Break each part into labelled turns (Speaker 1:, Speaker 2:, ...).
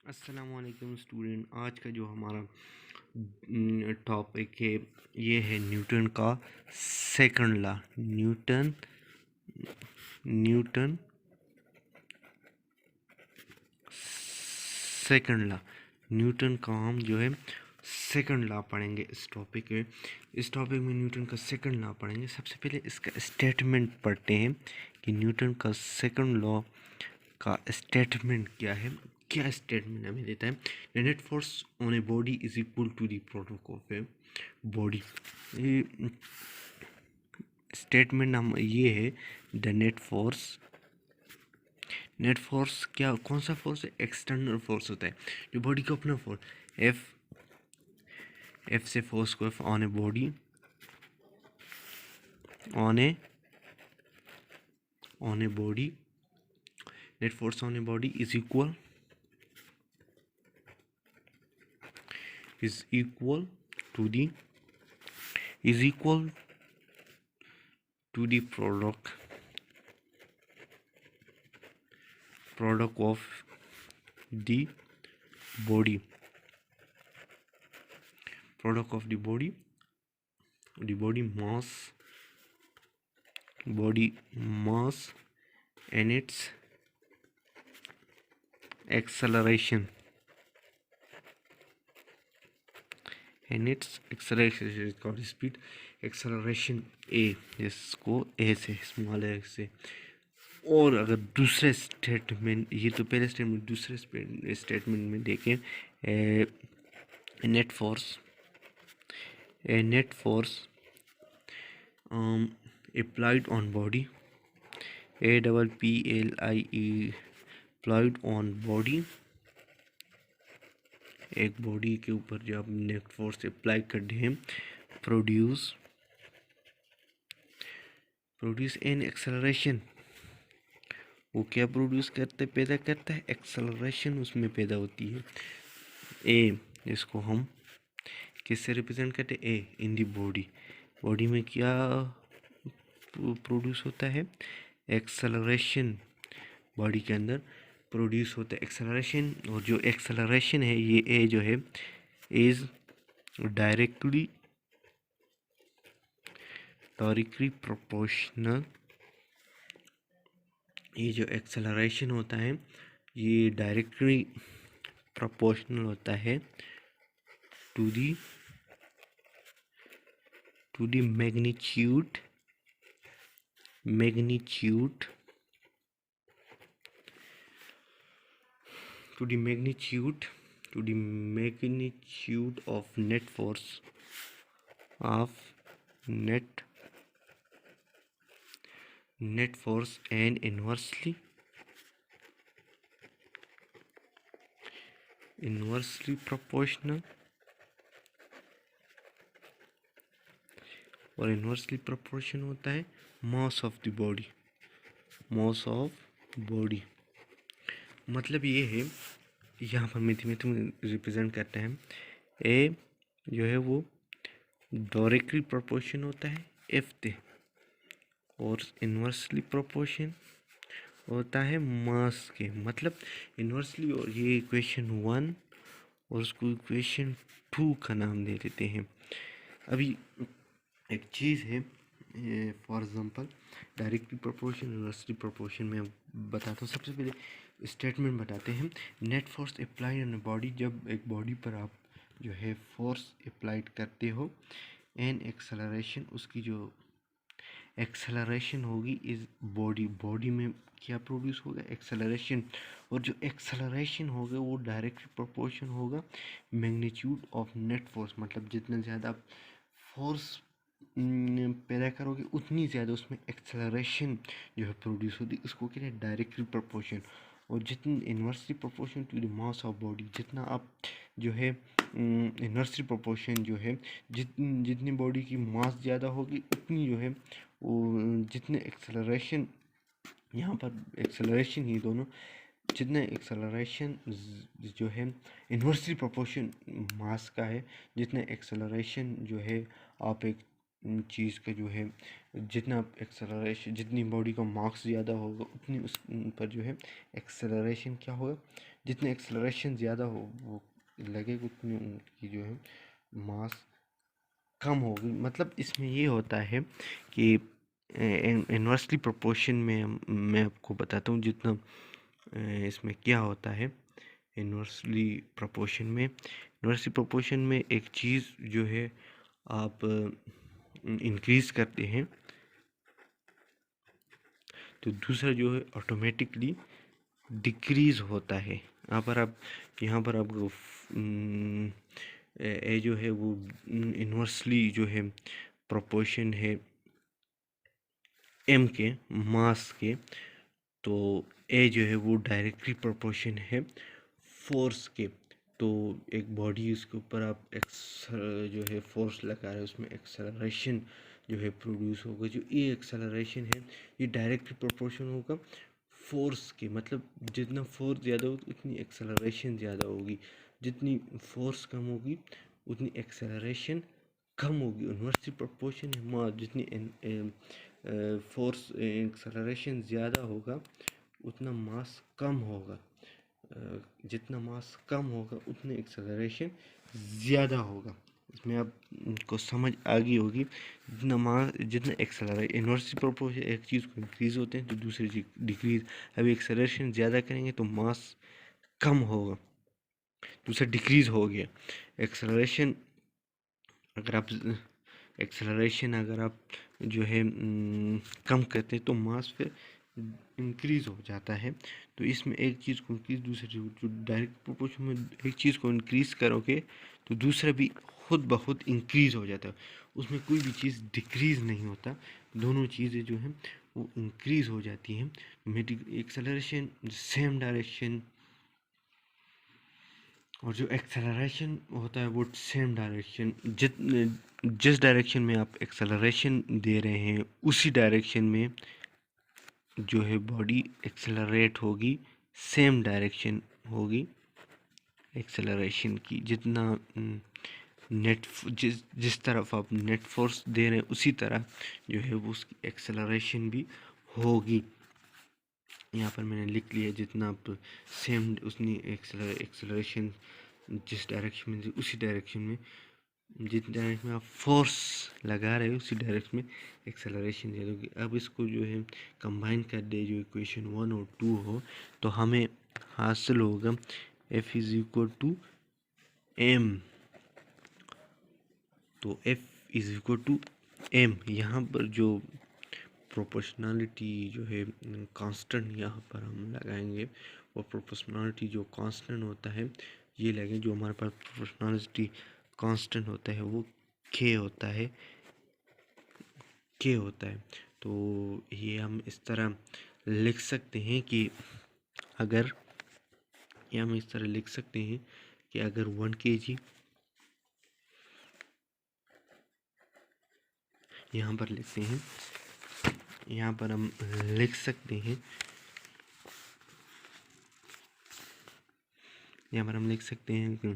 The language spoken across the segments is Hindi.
Speaker 1: अस्सलामुअलैकुम स्टूडेंट, आज का जो हमारा टॉपिक है ये है न्यूटन का second law. Newton second law. Newton का हम जो है सेकंड लॉ पढ़ेंगे इस टॉपिक में। इस टॉपिक में न्यूटन का सेकंड लॉ पढ़ेंगे। सबसे पहले इसका स्टेटमेंट पढ़ते हैं कि न्यूटन का सेकंड लॉ का स्टेटमेंट क्या है। क्या स्टेटमेंट हमें देता है? The net force on a body is equal to the product of a body. ये स्टेटमेंट हम ये है, द नेट फोर्स क्या, कौन सा फोर्स है? एक्सटर्नल फोर्स होता है जो बॉडी का अपना फोर्स। एफ से फोर्स को on a body, on a body, net force on a body is equal to the product of the body, body mass and its acceleration is called speed acceleration a, इसको a से, स्मॉल a से। और अगर दूसरे स्टेटमेंट, ये तो पहले स्टेटमेंट, दूसरे स्टेटमेंट में देखें, net force applied on body, APPLIE, applied on body, एक बॉडी के ऊपर जब नेट फोर्स अप्लाई कर दें, प्रोड्यूस एन एक्सेलरेशन। वो क्या प्रोड्यूस पैदा करता है? एक्सेलरेशन उसमें पैदा होती है। ए, इसको हम किससे रिप्रेजेंट करते हैं? ए इन दी बॉडी में क्या प्रोड्यूस होता है? एक्सेलरेशन। बॉडी के अंदर प्रोड्यूस होता है एक्सेलरेशन। और जो एक्सेलरेशन है, ये ए जो है इज डायरेक्टली प्रोपोर्शनल। ये जो एक्सेलरेशन होता है ये डायरेक्टली प्रोपोर्शनल होता है to the magnitude of net force and inversely proportional, और इन्वर्सली प्रोपोर्शन होता है मास ऑफ बॉडी। मतलब ये है, यहाँ पर मैथमेटिक्स रिप्रेजेंट करते हैं। ए जो है वो डायरेक्टली प्रोपोर्शन होता है एफ से, और इन्वर्सली प्रोपोर्शन होता है मास के। मतलब इन्वर्सली, और ये इक्वेशन 1 और उसको इक्वेशन 2 का नाम दे देते हैं। अभी एक चीज़ है, for example directly proportion, inversely proportion में बताता हूँ। सबसे पहले स्टेटमेंट बताते हैं। Net force applied on body, जब एक बॉडी पर आप जो है फोर्स अप्लाइड करते हो, एंड एक्सेलरेशन, उसकी जो एक्सेलरेशन होगी इस बॉडी में क्या प्रोड्यूस होगा? एक्सेलरेशन। और जो एक्सेलरेशन होगा वो डायरेक्टली प्रोपोर्शन होगा मैग्नीट्यूड ऑफ नेट फोर्स। मतलब जितना ज़्यादा फोर्स पैदा करोगे उतनी ज़्यादा उसमें एक्सेलरेशन जो है प्रोड्यूस होती है। इसको कहते हैं डायरेक्टली प्रोपोर्शन। और जितनी inversely proportion to the mass of body, जितना आप जो है इनवर्सली प्रोपोर्शन जो है, जितनी बॉडी की मास ज़्यादा होगी उतनी जो है वो जितने एक्सेलरेशन, यहाँ पर एक्सेलरेशन ही दोनों, जितना एक्सेलरेशन जो है इन्वर्सली प्रोपोर्शन मास का है, जितना एक्सेलरेशन जो है आप एक चीज़ का जो है, जितना एक्सेलरेशन, जितनी बॉडी का मास ज़्यादा होगा उतनी उस पर जो है एक्सेलरेशन क्या होगा, जितने एक्सेलरेशन ज़्यादा हो वो लगेगा उतनी उनकी जो है मास कम होगी। मतलब इसमें ये होता है कि इन्वर्सली प्रोपोर्शन में मैं आपको बताता हूँ जितना इसमें क्या होता है। इन्वर्सली प्रोपोर्शन में एक चीज़ जो है आप इंक्रीज़ करते हैं तो दूसरा जो है ऑटोमेटिकली डिक्रीज़ होता है। यहाँ पर आपको ए जो है वो इन्वर्सली जो है प्रोपोर्शन है एम के मास के, तो ए जो है वो डायरेक्टली प्रोपोर्शन है फोर्स के। तो एक बॉडी, उसके ऊपर आप जो है फोर्स लगा रहे हैं, उसमें एक्सेलरेशन जो है प्रोड्यूस होगा। जो ये एक्सेलरेशन है ये डायरेक्टली प्रोपोर्शन होगा फोर्स के। मतलब जितना फोर्स ज़्यादा होगा उतनी एक्सेलरेशन ज़्यादा होगी, जितनी फोर्स कम होगी उतनी एक्सेलरेशन कम होगी। इन्वर्सली प्रोपोर्शन है मास, जितनी फोर्स एक्सेलरेशन ज़्यादा होगा उतना मास कम होगा, जितना मास कम होगा उतनी एक्सेलरेशन ज़्यादा होगा। इसमें आपको समझ आ गई होगी। जितना एक्सेलरेशन इन्वर्सली प्रोपोर्शन एक चीज़ को इंक्रीज़ होते हैं तो दूसरी चीज़ डिक्रीज़। अभी एक्सेलरेशन ज़्यादा करेंगे तो मास कम होगा, दूसरा डिक्रीज़ हो गया। एक्सेलरेशन अगर आप जो है कम करते हैं तो मास फिर इंक्रीज़ हो जाता है। तो इसमें एक चीज़ को इंक्रीज़, दूसरी जो डायरेक्ट प्रोपोर्शन में एक चीज़ को इंक्रीज़ करोगे तो दूसरा भी खुद ब खुद इंक्रीज़ हो जाता है, उसमें कोई भी चीज़ डिक्रीज़ नहीं होता, दोनों चीज़ें जो हैं वो इंक्रीज़ हो जाती हैं। एक्सेलरेशन सेम डायरेक्शन और जो एक्सेलरेशन होता है वो सेम डायरेक्शन, जिस डायरेक्शन में आप एक्सेलरेशन दे रहे हैं उसी डायरेक्शन में जो है बॉडी एक्सेलरेट होगी, सेम डायरेक्शन होगी एक्सेलरेशन की। जितना जिस तरफ आप नेट फोर्स दे रहे हैं उसी तरह जो है वो उसकी एक्सेलरेशन भी होगी। यहाँ पर मैंने लिख लिया, जितना आप सेम उतनी एक्सेलरेशन जिस डायरेक्शन में उसी डायरेक्शन में, जिस डायरेक्शन में आप फोर्स लगा रहे हो उसी डायरेक्शन में एक्सेलरेशन दे दोगे। अब इसको जो है कंबाइन कर दे, जो इक्वेशन 1 और 2 हो, तो हमें हासिल होगा F is equal to M. तो F is equal to M. यहाँ पर जो प्रोपोर्शनलिटी जो है कांस्टेंट यहाँ पर हम लगाएंगे, वो प्रोपोर्शनलिटी जो कांस्टेंट होता है ये लगेंगे। जो हमारे पास प्रोपोर्शनलिटी कांस्टेंट होता है वो K होता है, K होता है। तो ये हम इस तरह लिख सकते हैं कि अगर अगर 1 kg, यहाँ पर लिखते हैं, यहाँ पर हम लिख सकते हैं, यहाँ पर हम लिख सकते हैं कि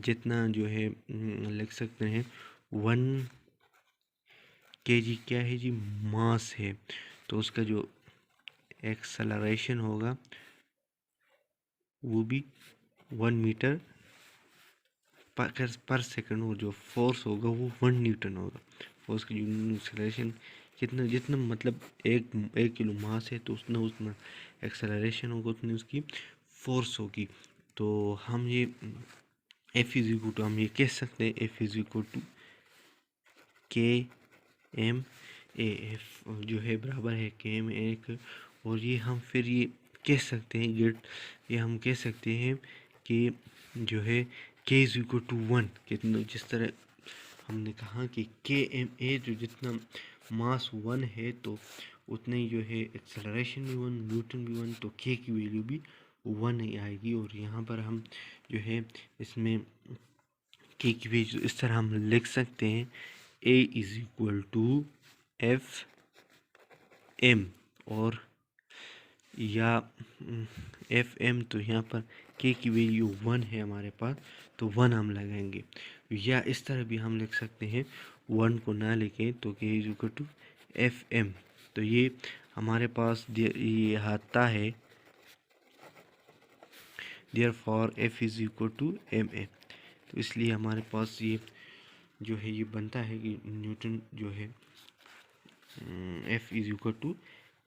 Speaker 1: जितना जो है लिख सकते हैं 1 kg क्या है जी, मास है। तो उसका जो एक्सेलरेशन होगा वो भी 1 मीटर पर सेकंड, और जो फोर्स होगा वो 1 न्यूटन होगा। फोर्स की जो एक्सेलरेशन जितना मतलब एक किलो मास है तो उतना एक्सेलरेशन होगा, उतनी उसकी फोर्स होगी। तो हम ये F इज इक्वल टू, हम ये कह सकते हैं F is equal to KM AF जो है बराबर है KM एक। और ये हम फिर ये कह सकते हैं ये हम कह सकते हैं कि जो है K इज इक्वल टू 1, कितना, जिस तरह हमने कहा कि KMA जो जितना मास 1 है तो उतना ही जो है एक्सेलरेशन भी 1, न्यूटन भी 1, तो K की वैल्यू भी 1 ही आएगी। और यहाँ पर हम जो है इसमें के की वैल्यू इस तरह हम लिख सकते हैं, A is equal to F M, और या एफ एम, तो यहाँ पर के की वैल्यू 1 है हमारे पास, तो 1 हम लगाएंगे। या इस तरह भी हम लिख सकते हैं, 1 को ना लिखें तो K is equal to F M. तो ये हमारे पास ये आता है, therefore F is equal to M A. तो इसलिए हमारे पास ये जो है ये बनता है कि न्यूटन जो है F is equal to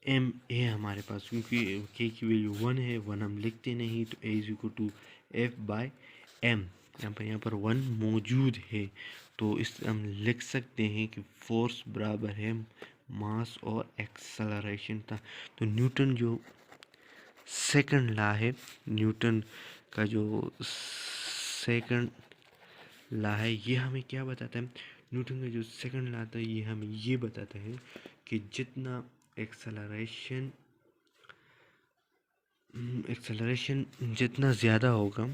Speaker 1: M A हमारे पास, क्योंकि के की वैल्यू 1 है, 1 हम लिखते नहीं, तो A is equal to F by M. यहाँ पर 1 मौजूद है, तो इस हम लिख सकते हैं कि फोर्स बराबर है मास और एक्सेलरेशन था। तो न्यूटन जो सेकंड लॉ है, न्यूटन का जो सेकंड लॉ है, ये हमें क्या बताता है? न्यूटन का जो सेकंड लॉ था ये हमें ये बताता है कि जितना एक्सेलरेशन जितना ज़्यादा होगा,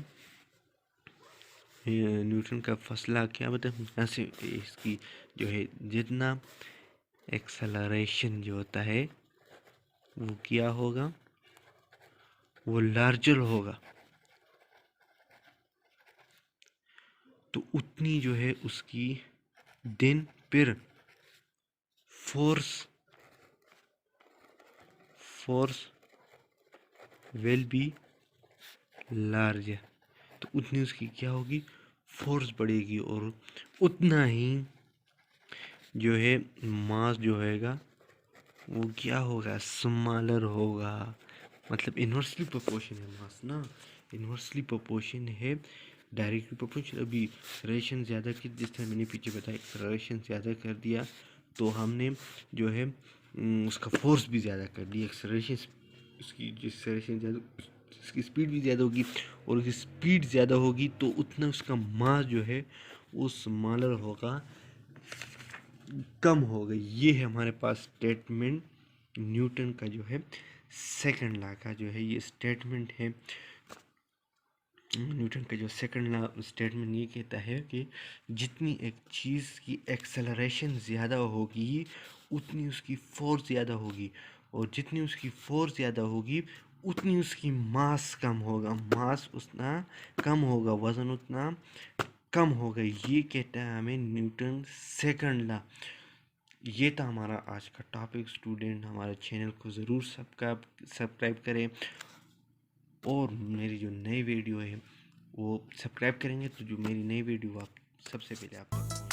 Speaker 1: न्यूटन का फर्स्ट लॉ क्या बताए? यहाँ से इसकी जो है जितना एक्सेलरेशन जो होता है वो क्या होगा, वो लार्जर होगा, तो उतनी जो है उसकी देन फिर फोर्स विल बी लार्ज, तो उतनी उसकी क्या होगी, फोर्स बढ़ेगी, और उतना ही जो है मास जो होगा वो क्या होगा, स्मॉलर होगा। मतलब इन्वर्सली प्रोपोर्शन है मास ना, इन्वर्सली प्रोपोर्शन है डायरेक्टली प्रोपोर्शन। अभी एक्सेलरेशन ज़्यादा की, जिस तरह मैंने पीछे बताया, एक्सेलरेशन ज़्यादा कर दिया तो हमने जो है उसका फोर्स भी ज़्यादा कर दिया। एक्सेलरेशन उसकी एक्सेलरेशन ज़्यादा, उसकी स्पीड भी ज़्यादा होगी, और उसकी स्पीड ज़्यादा होगी तो उतना उसका मास जो है वो स्मॉलर होगा, कम होगा। ये है हमारे पास स्टेटमेंट न्यूटन का जो है सेकंड लॉ का जो है ये स्टेटमेंट है। न्यूटन का जो सेकंड लॉ स्टेटमेंट ये कहता है कि जितनी एक चीज़ की एक्सेलरेशन ज़्यादा होगी उतनी उसकी फोर्स ज़्यादा होगी, और जितनी उसकी फोर्स ज़्यादा होगी उतनी उसकी मास कम होगा, मास उतना कम होगा, वज़न उतना कम होगा। ये कहता है हमें न्यूटन सेकंड लॉ। ये था हमारा आज का टॉपिक। स्टूडेंट हमारे चैनल को ज़रूर सब्सक्राइब करें, और मेरी जो नई वीडियो है वो सब्सक्राइब करेंगे तो जो मेरी नई वीडियो आप सबसे पहले आप तक